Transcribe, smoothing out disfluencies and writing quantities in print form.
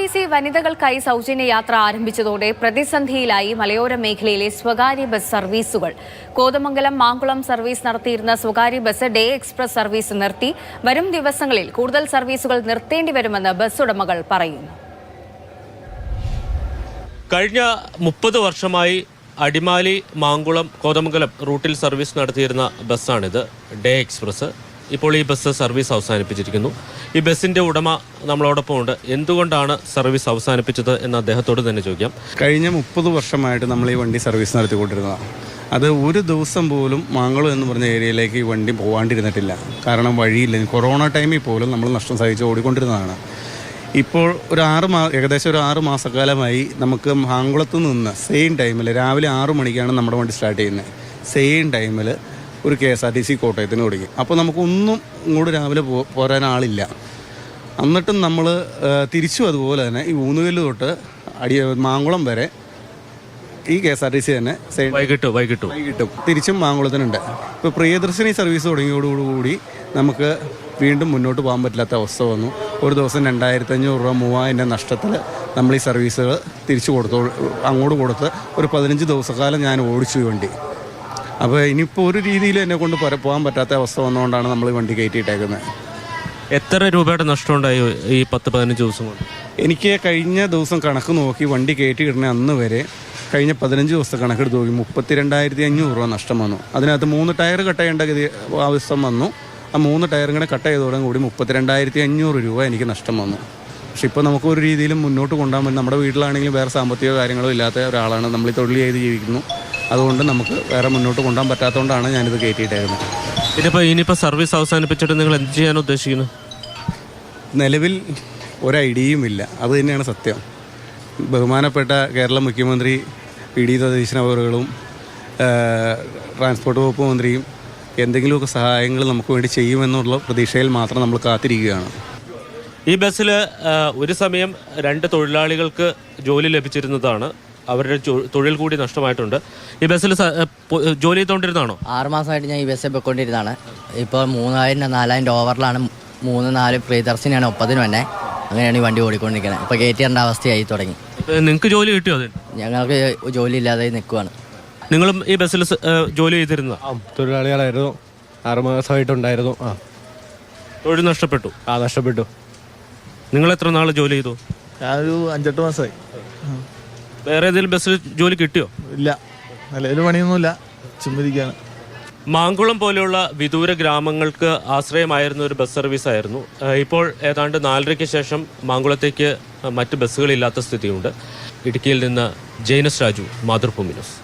KSRTC വനിതകൾക്കായി സൗജന്യ യാത്ര ആരംഭിച്ചതോടെ പ്രതിസന്ധിയിലായി മലയോര മേഖലയിലെ സ്വകാര്യ ബസ് സർവീസുകൾ. കോതമംഗലം മാങ്കുളം സർവീസ് നടത്തിയിരുന്ന സ്വകാര്യ ബസ് ഡേ എക്സ്പ്രസ് സർവീസ് നിർത്തി. വരും ദിവസങ്ങളിൽ കൂടുതൽ സർവീസുകൾ നിർത്തേണ്ടി വരുമെന്ന് ബസ് ഉടമകൾ പറയുന്നു. കഴിഞ്ഞ 30 വർഷമായി അടിമാലി മാങ്കുളം കോതമംഗലം റൂട്ടിൽ സർവീസ് നടത്തിയിരുന്ന ബസ്സാണിത്, ഡേ എക്സ്പ്രസ്. ഇപ്പോൾ ഈ ബസ് സർവീസ് അവസാനിപ്പിച്ചിരിക്കുന്നു. ഈ ബസ്സിൻ്റെ ഉടമ നമ്മളോടൊപ്പം ഉണ്ട്. എന്തുകൊണ്ടാണ് സർവീസ് അവസാനിപ്പിച്ചത് എന്ന് അദ്ദേഹത്തോട് തന്നെ ചോദിക്കാം. കഴിഞ്ഞ 30 വർഷമായിട്ട് നമ്മൾ ഈ വണ്ടി സർവീസ് നടത്തിക്കൊണ്ടിരുന്നതാണ്. അത് ഒരു ദിവസം പോലും മാങ്കുളം എന്ന് പറഞ്ഞ ഏരിയയിലേക്ക് ഈ വണ്ടി പോകാണ്ടിരുന്നിട്ടില്ല. കാരണം വഴിയില്ല. കൊറോണ ടൈമിൽ പോലും നമ്മൾ നഷ്ടം സഹിച്ച് ഓടിക്കൊണ്ടിരുന്നതാണ്. ഇപ്പോൾ ഏകദേശം ഒരു 6 മാസക്കാലമായി നമുക്ക് മാങ്കുളത്ത് നിന്ന് സെയിം ടൈമിൽ രാവിലെ 6 മണിക്കാണ് നമ്മുടെ വണ്ടി സ്റ്റാർട്ട് ചെയ്യുന്നത്. സെയിം ടൈമിൽ ഒരു കെ.എസ്.ആർ.ടി.സി കോട്ടയത്തിന് ഓടിക്കും. അപ്പോൾ നമുക്കൊന്നും ഇങ്ങോട്ട് രാവിലെ പോരാൻ ആളില്ല. എന്നിട്ടും നമ്മൾ തിരിച്ചും അതുപോലെ തന്നെ ഈ ഊന്നുകല്ല് തൊട്ട് മാങ്കുളം വരെ ഈ കെ.എസ്.ആർ.ടി.സി തന്നെ വൈകിട്ടും തിരിച്ചും മാങ്കുളത്തിനുണ്ട്. ഇപ്പോൾ പ്രിയദർശിനി സർവീസ് തുടങ്ങിയോടുകൂടി നമുക്ക് വീണ്ടും മുന്നോട്ട് പോകാൻ പറ്റാത്ത അവസ്ഥ വന്നു. ഒരു ദിവസം 2500 രൂപ 3000 നഷ്ടത്തിൽ നമ്മൾ ഈ സർവീസുകൾ തിരിച്ചു അങ്ങോട്ട് കൊടുത്ത് ഒരു 15 ദിവസക്കാലം ഞാൻ ഓടിച്ചു വണ്ടി. അപ്പോൾ ഇനിയിപ്പോൾ ഒരു രീതിയിൽ എന്നെ കൊണ്ട് പോകാൻ പറ്റാത്ത അവസ്ഥ വന്നുകൊണ്ടാണ് നമ്മൾ ഈ വണ്ടി കയറ്റിയിട്ടേക്കുന്നത്. എത്ര രൂപയുടെ നഷ്ടമുണ്ടായി ഈ 10-15 ദിവസം കൊണ്ട്? എനിക്ക് കഴിഞ്ഞ ദിവസം കണക്ക് നോക്കി വണ്ടി കയറ്റിയിടുന്ന അന്ന് വരെ കഴിഞ്ഞ 15 ദിവസത്തെ കണക്കെടുത്ത് നോക്കി 32,500 രൂപ നഷ്ടം വന്നു. അതിനകത്ത് 3 ടയർ കട്ട് ചെയ്യേണ്ട ആവശ്യം വന്നു. ആ 3 ടയറും കൂടെ കട്ട് ചെയ്തോടെ കൂടി 32,500 രൂപ എനിക്ക് നഷ്ടം വന്നു. പക്ഷെ ഇപ്പോൾ നമുക്കൊരു രീതിയിലും മുന്നോട്ട് കൊണ്ടുപോകാൻ പറ്റും. നമ്മുടെ വീട്ടിലാണെങ്കിലും വേറെ സാമ്പത്തിക കാര്യങ്ങളോ ഇല്ലാത്ത ഒരാളാണ്. നമ്മൾ ഈ തൊഴിൽ ചെയ്ത് ജീവിക്കുന്നു. അതുകൊണ്ട് നമുക്ക് വേറെ മുന്നോട്ട് കൊണ്ടുപോകാൻ പറ്റാത്തതുകൊണ്ടാണ് ഞാനിത് കയറ്റിയിട്ടേക്കുന്നത്. ഇനിയിപ്പോൾ സർവീസ് അവസാനിപ്പിച്ചിട്ട് നിങ്ങൾ എന്ത് ചെയ്യാൻ ഉദ്ദേശിക്കുന്നു? നിലവിൽ ഒരു ഐഡിയയും ഇല്ല. അത് തന്നെയാണ് സത്യം. ബഹുമാനപ്പെട്ട കേരള മുഖ്യമന്ത്രി പി.ഡി. സതീശൻ അവറുകളും ട്രാൻസ്പോർട്ട് വകുപ്പ് മന്ത്രിയും എന്തെങ്കിലുമൊക്കെ സഹായങ്ങൾ നമുക്ക് വേണ്ടി ചെയ്യുമെന്നുള്ള പ്രതീക്ഷയിൽ മാത്രം നമ്മൾ കാത്തിരിക്കുകയാണ്. ഈ ബസ്സിൽ ഒരു സമയം 2 തൊഴിലാളികൾക്ക് ജോലി ലഭിച്ചിരുന്നതാണ്. അവരുടെ തൊഴിൽ കൂടി നഷ്ടമായിട്ടുണ്ട്. ഈ ബസ്സിൽ ജോലി ചെയ്തുകൊണ്ടിരുന്നതാണോ? 6 മാസമായിട്ട് ഞാൻ ഈ ബസ്സിൽ പോയിക്കൊണ്ടിരുന്നതാണ്. ഇപ്പോൾ 3000-4000 ഓവറിലാണ് 3-4 പ്രിയദർശിനിയാണ് 30 തന്നെ. അങ്ങനെയാണ് ഈ വണ്ടി ഓടിക്കൊണ്ടിരിക്കുന്നത്. ഇപ്പോൾ കയറ്റേണ്ട അവസ്ഥയായി തുടങ്ങി. നിങ്ങൾക്ക് ജോലി കിട്ടിയോ? അതിന് ഞങ്ങൾക്ക് ജോലി ഇല്ലാതെ നിൽക്കുവാണ്. നിങ്ങളും ഈ ബസ്സിൽ ജോലി ചെയ്തിരുന്നു? തൊഴിലാളികളായിരുന്നു. 6 മാസമായിട്ടുണ്ടായിരുന്നു. തൊഴിൽ നഷ്ടപ്പെട്ടു? നഷ്ടപ്പെട്ടു. നിങ്ങൾ എത്ര നാൾ ജോലി ചെയ്തു? ഞാനൊരു 5-8 മാസമായി. വേറെ ഏതെങ്കിലും ബസ്സിൽ ജോലി കിട്ടിയോ? ഇല്ല, നിലവിൽ പണിയൊന്നുമില്ല, ചുമ്മിരിക്കുകയാണ്. മാങ്കുളം പോലെയുള്ള വിദൂര ഗ്രാമങ്ങൾക്ക് ആശ്രയമായിരുന്ന ഒരു ബസ് സർവീസ് ആയിരുന്നു. ഇപ്പോൾ ഏതാണ്ട് 4:30 ശേഷം മാങ്കുളത്തേക്ക് മറ്റ് ബസ്സുകളില്ലാത്ത സ്ഥിതിയുണ്ട്. ഇടുക്കിയിൽ നിന്ന് ജെയിനസ് രാജു, മാതൃഭൂമി ന്യൂസ്.